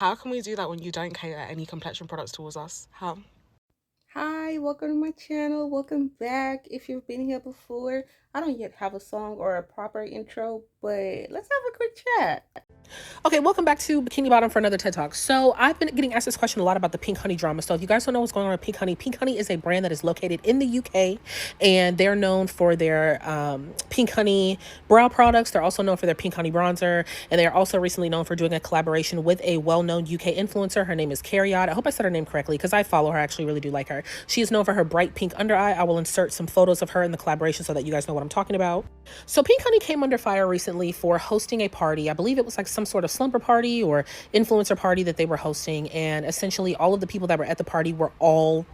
How can we do that when you don't cater any complexion products towards us? How? Hi, welcome to my channel. Welcome back. If you've been here before, I don't yet have a song or a proper intro, but let's have a quick chat. Okay, welcome back to Bikini Bottom for another TED Talk. So I've been getting asked this question a lot about the Pink Honey drama. So if you guys don't know what's going on with Pink Honey is a brand that is located in the UK, and they're known for their Pink Honey brow products. They're also known for their Pink Honey bronzer, and they are also recently known for doing a collaboration with a well-known UK influencer. Her name is Carriot. I hope I said her name correctly because I follow her. I actually really do like her. She is known for her bright pink under eye. I will insert some photos of her in the collaboration so that you guys know what I'm talking about. So Pink Honey came under fire recently for hosting a party. I believe it was like some sort of slumber party or influencer party that they were hosting, and essentially all of the people that were at the party were all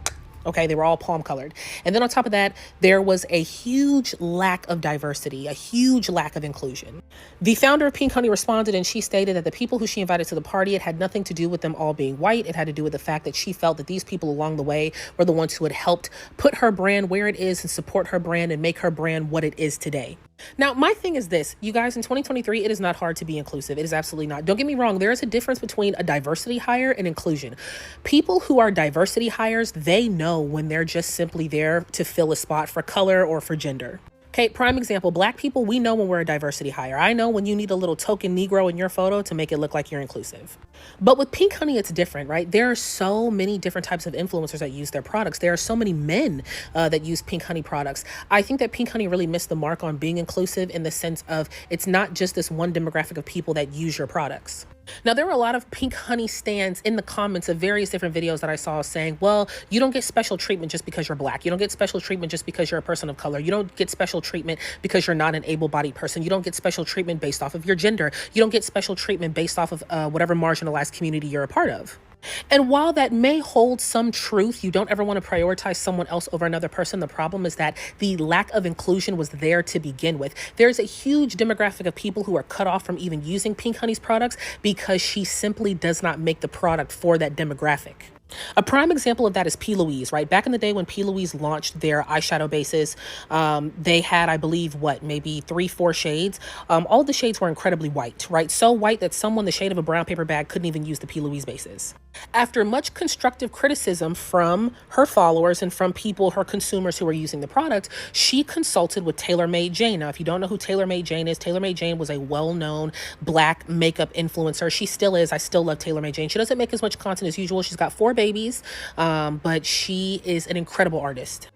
okay, they were all palm colored. And then on top of that, there was a huge lack of diversity, a huge lack of inclusion. The founder of Pink Honey responded, and she stated that the people who she invited to the party, it had nothing to do with them all being white. It had to do with the fact that she felt that these people along the way were the ones who had helped put her brand where it is and support her brand and make her brand what it is today. Now, my thing is this, you guys, in 2023, it is not hard to be inclusive. It is absolutely not. Don't get me wrong. There is a difference between a diversity hire and inclusion. People who are diversity hires, they know when they're just simply there to fill a spot for color or for gender. Okay, prime example, Black people, we know when we're a diversity hire. I know when you need a little token Negro in your photo to make it look like you're inclusive. But with Pink Honey, it's different, right? There are so many different types of influencers that use their products. There are so many men that use Pink Honey products. I think that Pink Honey really missed the mark on being inclusive in the sense of it's not just this one demographic of people that use your products. Now, there were a lot of Pink Honey stands in the comments of various different videos that I saw saying, well, you don't get special treatment just because you're Black. You don't get special treatment just because you're a person of color. You don't get special treatment because you're not an able-bodied person. You don't get special treatment based off of your gender. You don't get special treatment based off of whatever marginalized community you're a part of. And while that may hold some truth, you don't ever want to prioritize someone else over another person. The problem is that the lack of inclusion was there to begin with. There's a huge demographic of people who are cut off from even using Pink Honey's products because she simply does not make the product for that demographic. A prime example of that is P. Louise, right? Back in the day when P. Louise launched their eyeshadow bases, they had, I believe, maybe 3-4 shades. All the shades were incredibly white, right? So white that someone the shade of a brown paper bag couldn't even use the P. Louise bases. After much constructive criticism from her followers and from people, her consumers who were using the product, she consulted with TaylorMade Jane. Now, if you don't know who TaylorMade Jane is, TaylorMade Jane was a well-known Black makeup influencer. She still is. I still love TaylorMade Jane. She doesn't make as much content as usual. She's got 4 babies, but she is an incredible artist.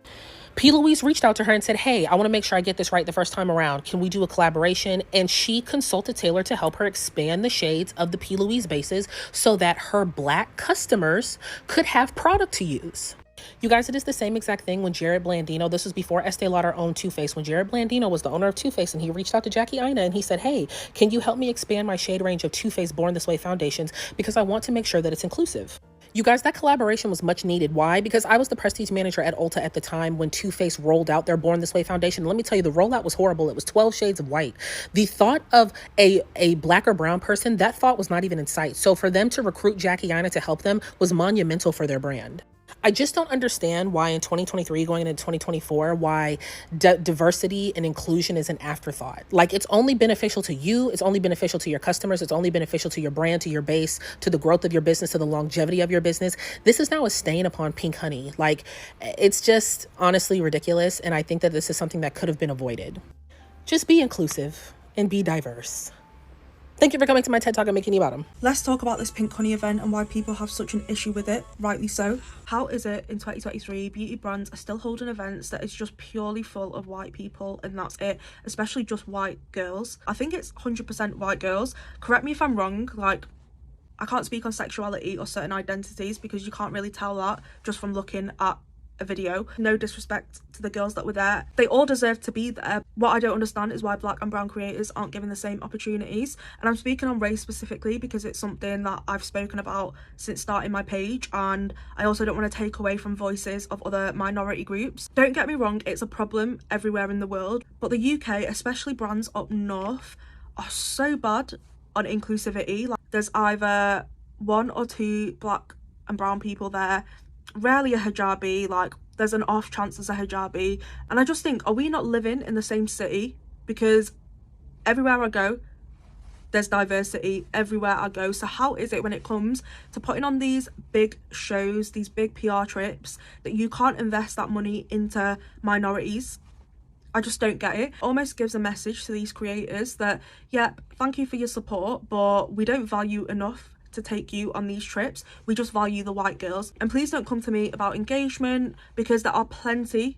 P. Louise reached out to her and said, hey, I want to make sure I get this right the first time around. Can we do a collaboration? And she consulted Taylor to help her expand the shades of the P. Louise bases so that her Black customers could have product to use. You guys, it is the same exact thing when Jared Blandino, this was before Estee Lauder owned Too Faced, when Jared Blandino was the owner of Too Faced, and he reached out to Jackie Aina and he said, hey, can you help me expand my shade range of Too Faced Born This Way foundations because I want to make sure that it's inclusive. You guys, that collaboration was much needed. Why? Because I was the prestige manager at Ulta at the time when Too Faced rolled out their Born This Way foundation. Let me tell you, the rollout was horrible. It was 12 shades of white. The thought of a Black or brown person, that thought was not even in sight. So for them to recruit Jackie Aina to help them was monumental for their brand. I just don't understand why in 2023 going into 2024, why diversity and inclusion is an afterthought. Like, it's only beneficial to you. It's only beneficial to your customers. It's only beneficial to your brand, to your base, to the growth of your business, to the longevity of your business. This is now a stain upon Pink Honey. Like, it's just honestly ridiculous. And I think that this is something that could have been avoided. Just be inclusive and be diverse. Thank you for coming to my TED Talk on Bikini Bottom. Let's talk about this Pink Honey event and why people have such an issue with it, rightly so. How is it in 2023 beauty brands are still holding events that is just purely full of white people and that's it, especially just white girls? I think it's 100% white girls. Correct me if I'm wrong, like, I can't speak on sexuality or certain identities because you can't really tell that just from looking at a video. No disrespect to the girls that were there, they all deserve to be there. What I don't understand is why Black and brown creators aren't given the same opportunities, and I'm speaking on race specifically because it's something that I've spoken about since starting my page, and I also don't want to take away from voices of other minority groups. Don't get me wrong, it's a problem everywhere in the world, but the UK, especially brands up north, are so bad on inclusivity. Like, there's either 1 or 2 Black and brown people there, rarely a hijabi, like there's an off chance there's a hijabi, and I just think, are we not living in the same city? Because everywhere I go, there's diversity everywhere I go. So how is it when it comes to putting on these big shows, these big PR trips, that you can't invest that money into minorities? I just don't get it. Almost gives a message to these creators that, yeah, thank you for your support, but we don't value enough to take you on these trips. We just value the white girls. And please don't come to me about engagement, because there are plenty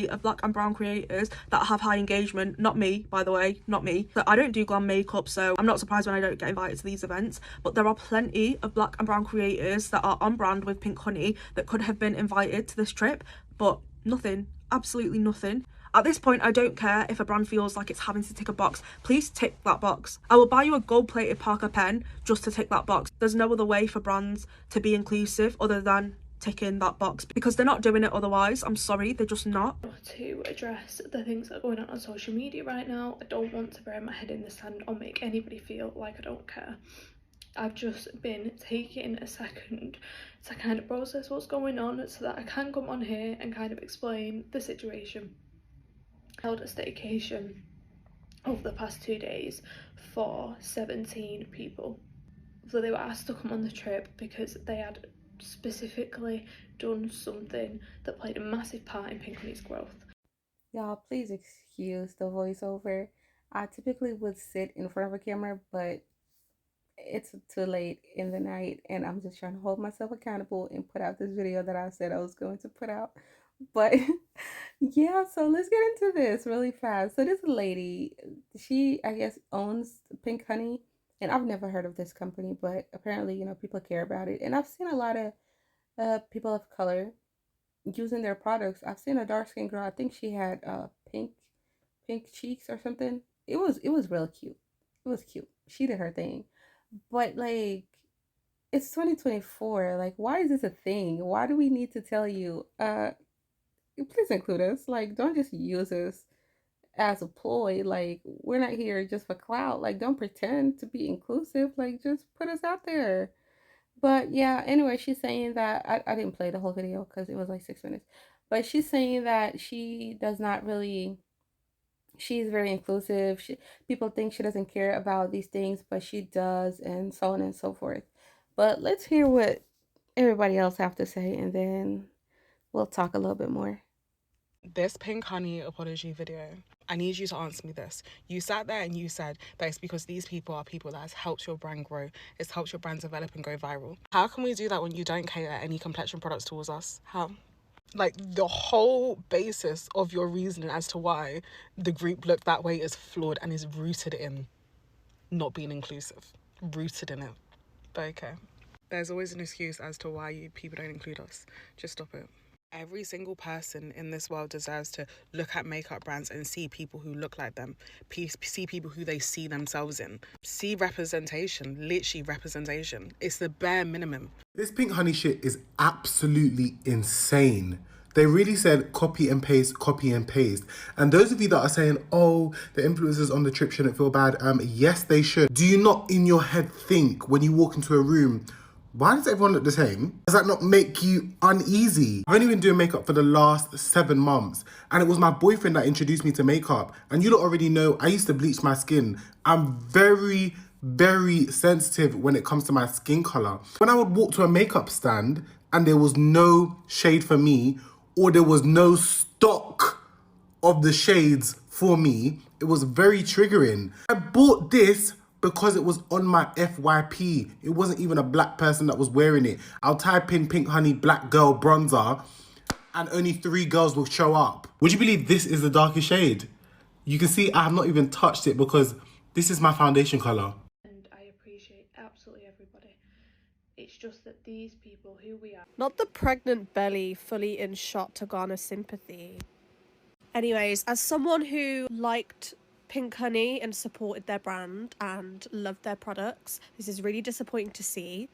of black and brown creators that have high engagement. Not me, by the way, not me. But I don't do glam makeup, so I'm not surprised when I don't get invited to these events. But there are plenty of black and brown creators that are on brand with Pink Honey that could have been invited to this trip, but nothing, absolutely nothing. At this point, I don't care if a brand feels like it's having to tick a box. Please tick that box. I will buy you a gold-plated Parker pen just to tick that box. There's no other way for brands to be inclusive other than ticking that box, because they're not doing it otherwise. I'm sorry, they're just not. To address the things that are going on social media right now, I don't want to bury my head in the sand or make anybody feel like I don't care. I've just been taking a second to kind of process what's going on so that I can come on here and kind of explain the situation. I held a staycation over the past 2 days for 17 people. So they were asked to come on the trip because they had specifically done something that played a massive part in Pink Honey's growth. Y'all, please excuse the voiceover. I typically would sit in front of a camera, but it's too late in the night and I'm just trying to hold myself accountable and put out this video that I said I was going to put out. But yeah, so let's get into this really fast. So this lady, she I guess owns Pink Honey, and I've never heard of this company, but apparently, you know, people care about it. And I've seen a lot of people of color using their products. I've seen a dark skinned girl, I think she had pink cheeks or something. It was real cute. It was cute. She did her thing. But like, it's 2024. Like, why is this a thing? Why do we need to tell you please include us? Like, don't just use us as a ploy. Like, we're not here just for clout. Like, don't pretend to be inclusive. Like, just put us out there. But yeah, anyway, she's saying that I didn't play the whole video because it was like 6 minutes. But she's saying that she does not really, she's very inclusive. People think she doesn't care about these things, but she does, and so on and so forth. But let's hear what everybody else have to say, and then we'll talk a little bit more. This Pink Honey apology video, I need you to answer me this. You sat there and you said that it's because these people are people that has helped your brand grow. It's helped your brand develop and go viral. How can we do that when you don't cater any complexion products towards us? How? Like, the whole basis of your reasoning as to why the group looked that way is flawed and is rooted in not being inclusive. Rooted in it. But okay. There's always an excuse as to why people don't include us. Just stop it. Every single person in this world deserves to look at makeup brands and see people who look like them. See people who they see themselves in. See representation. Literally representation. It's the bare minimum. This Pink Honey shit is absolutely insane. They really said copy and paste, copy and paste. And those of you that are saying, oh, the influencers on the trip shouldn't feel bad. Yes, they should. Do you not in your head think when you walk into a room, why does everyone look the same? Does that not make you uneasy? I've only been doing makeup for the last 7 months, and it was my boyfriend that introduced me to makeup. And you lot already know I used to bleach my skin. I'm very, very sensitive when it comes to my skin color. When I would walk to a makeup stand and there was no shade for me, or there was no stock of the shades for me, it was very triggering. I bought this because it was on my FYP. It wasn't even a black person that was wearing it. I'll type in Pink Honey black girl bronzer and only 3 girls will show up. Would you believe this is the darkest shade? You can see I have not even touched it because this is my foundation color. And I appreciate absolutely everybody. It's just that these people who we are. Not the pregnant belly fully in shot to garner sympathy. Anyways, as someone who liked Pink Honey and supported their brand and loved their products, this is really disappointing to see,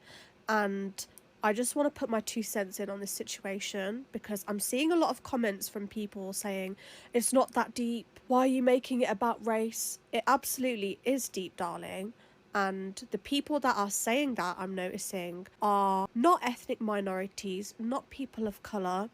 and I just want to put my 2 cents in on this situation because I'm seeing a lot of comments from people saying it's not that deep, why are you making it about race? It absolutely is deep, darling, and the people that are saying that, I'm noticing, are not ethnic minorities, not people of colour,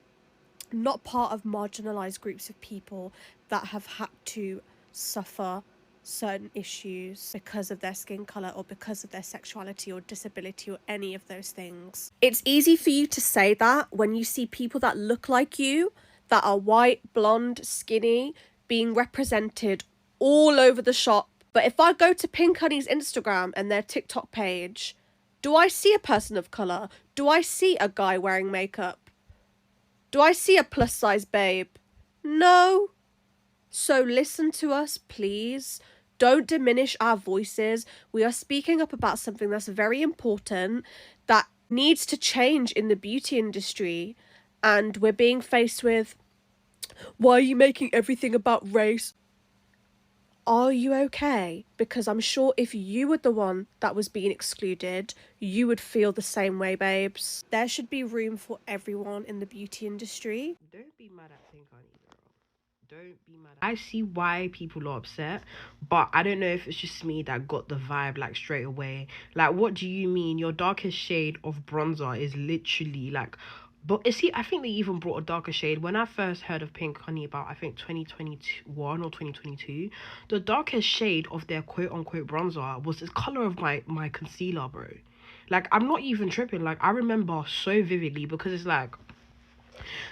not part of marginalised groups of people that have had to suffer certain issues because of their skin colour or because of their sexuality or disability or any of those things. It's easy for you to say that when you see people that look like you, that are white, blonde, skinny, being represented all over the shop. But if I go to Pink Honey's Instagram and their TikTok page, do I see a person of colour? Do I see a guy wearing makeup? Do I see a plus size babe? No. So listen to us, please. Don't diminish our voices. We are speaking up about something that's very important, that needs to change in the beauty industry. And we're being faced with, why are you making everything about race? Are you okay? Because I'm sure if you were the one that was being excluded, you would feel the same way, babes. There should be room for everyone in the beauty industry. Don't be mad at Pink Honey, girl. Don't be mad. I see why people are upset, but I don't know if it's just me that got the vibe like straight away. Like, what do you mean? Your darkest shade of bronzer is literally like. But see, I think they even brought a darker shade. When I first heard of Pink Honey about, I think 2021 or 2022, the darkest shade of their quote unquote bronzer was the color of my concealer, bro. Like, I'm not even tripping. Like, I remember so vividly because it's like,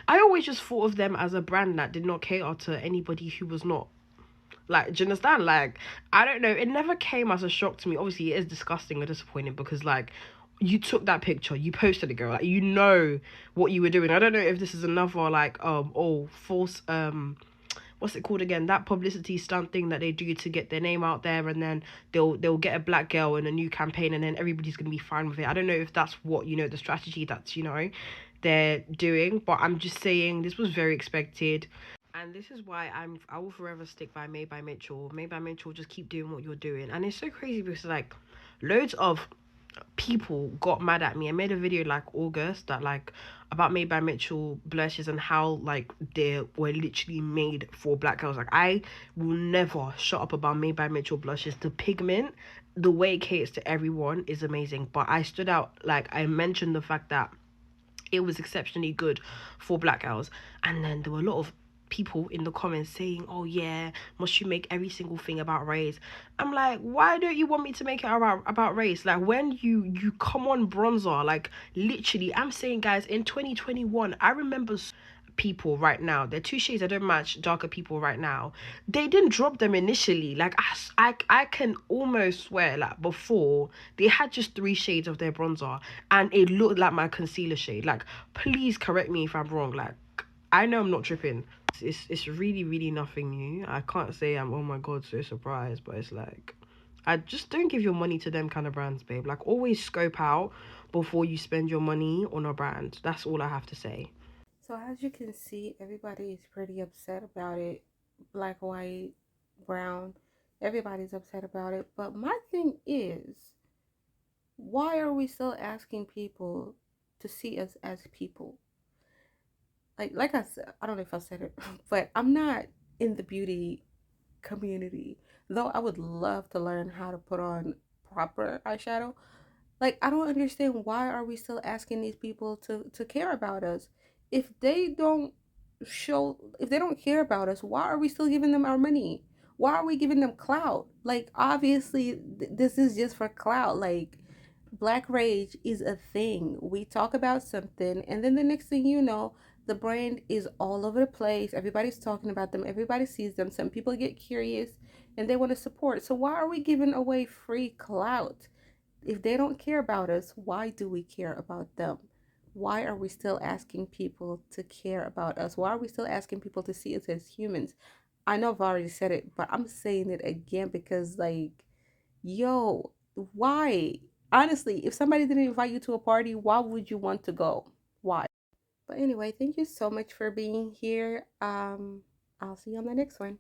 I always just thought of them as a brand that did not cater to anybody who was not, like, do you understand? Like, I don't know. It never came as a shock to me. Obviously, it is disgusting or disappointing because, like, you took that picture, you posted it, girl. Like, you know what you were doing. I don't know if this is another, like, false, what's it called again? That publicity stunt thing that they do to get their name out there, and then they'll get a black girl in a new campaign, and then everybody's gonna be fine with it. I don't know if that's what, you know, the strategy that's, you know, they're doing, but I'm just saying this was very expected. And this is why I will forever stick by Made by Mitchell. Made by Mitchell, just keep doing what you're doing. And it's so crazy because, like, loads of people got mad at me. I made a video like August that, like, about Made by Mitchell blushes and how, like, they were literally made for black girls. Like, I will never shut up about Made by Mitchell blushes. The pigment, the way it caters to everyone is amazing. But I stood out, like, I mentioned the fact that it was exceptionally good for black girls. And then there were a lot of people in the comments saying, oh yeah, must you make every single thing about race? I'm like, why don't you want me to make it about race? Like, when you come on bronzer, like, literally, I'm saying, guys, in 2021, I remember people right now, they're two shades that don't match darker people right now. They didn't drop them initially. Like, I can almost swear, like, before they had just 3 shades of their bronzer and it looked like my concealer shade. Like, please correct me if I'm wrong. Like, I know I'm not tripping. It's really, really nothing new. I can't say I'm, oh my god, so surprised, but it's like, I just don't give your money to them kind of brands, babe. Like, always scope out before you spend your money on a brand. That's all I have to say. So as you can see, everybody is pretty upset about it. Black, white, brown, everybody's upset about it. But my thing is, why are we still asking people to see us as people? Like I said, I don't know if I said it, but I'm not in the beauty community. Though I would love to learn how to put on proper eyeshadow. Like, I don't understand, why are we still asking these people to care about us? If they don't if they don't care about us, why are we still giving them our money? Why are we giving them clout? Like, obviously this is just for clout. Like, black rage is a thing. We talk about something, and then the next thing you know, the brand is all over the place. Everybody's talking about them. Everybody sees them. Some people get curious and they want to support. So why are we giving away free clout? If they don't care about us, why do we care about them? Why are we still asking people to care about us? Why are we still asking people to see us as humans? I know I've already said it, but I'm saying it again because, like, yo, why? Honestly, if somebody didn't invite you to a party, why would you want to go? Why? But anyway, thank you so much for being here. I'll see you on the next one.